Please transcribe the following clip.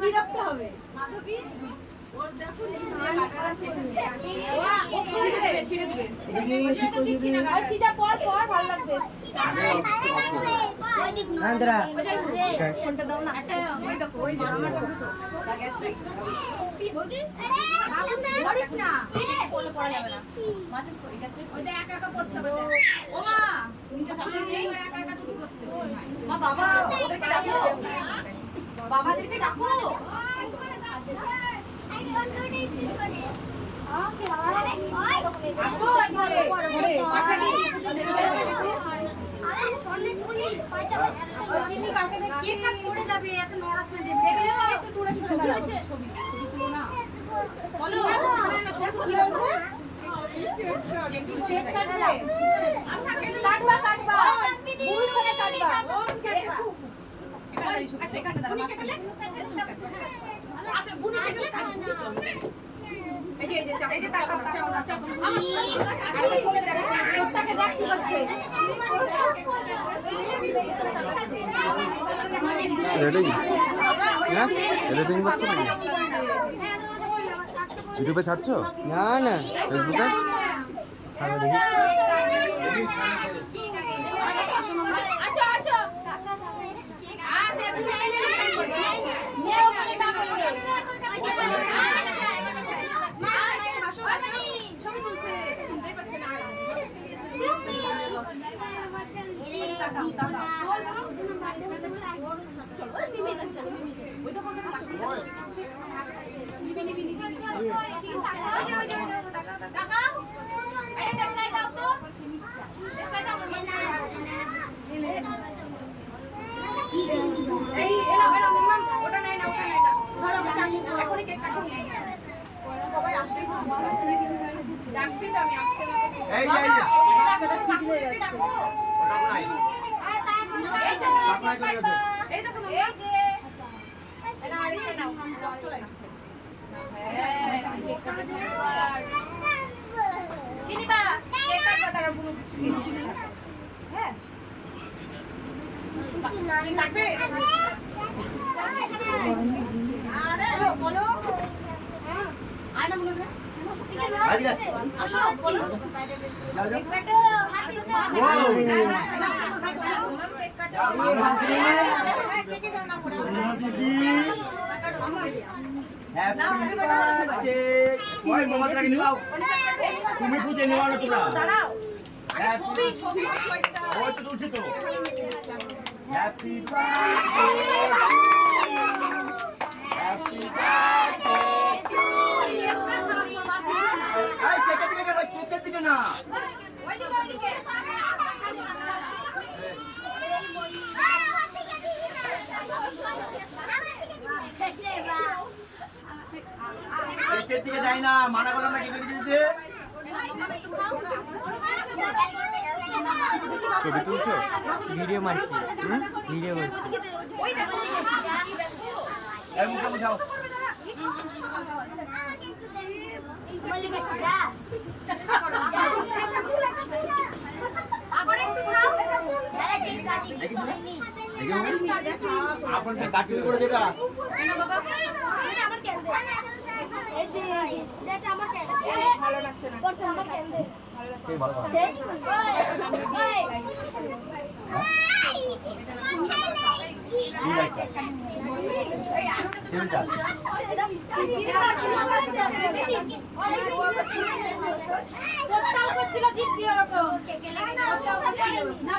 বিরক্ত হবে বাবাদেরকে ডাকো ইউটিউবে ছাড়ছ? না না, ফেসবুকে। তুমি বুঝে নেওয়া না তোমরা দাঁড়াও ছবি ওই তো তুলছি তো happy birthday happy birthday to you আই কেটে দিকে না ওইদিকে কেকের দিকে যাই না, মানা করলাম না কেকের দিকে দিতে। ছবি তুলছো? ভিডিও মারছি, ভিডিও মারছি। এই মুখে মুখাও। আপনার কাটিং করে যেটা ভালো লাগছে না করছিল জিত দিয়ে ওরকম না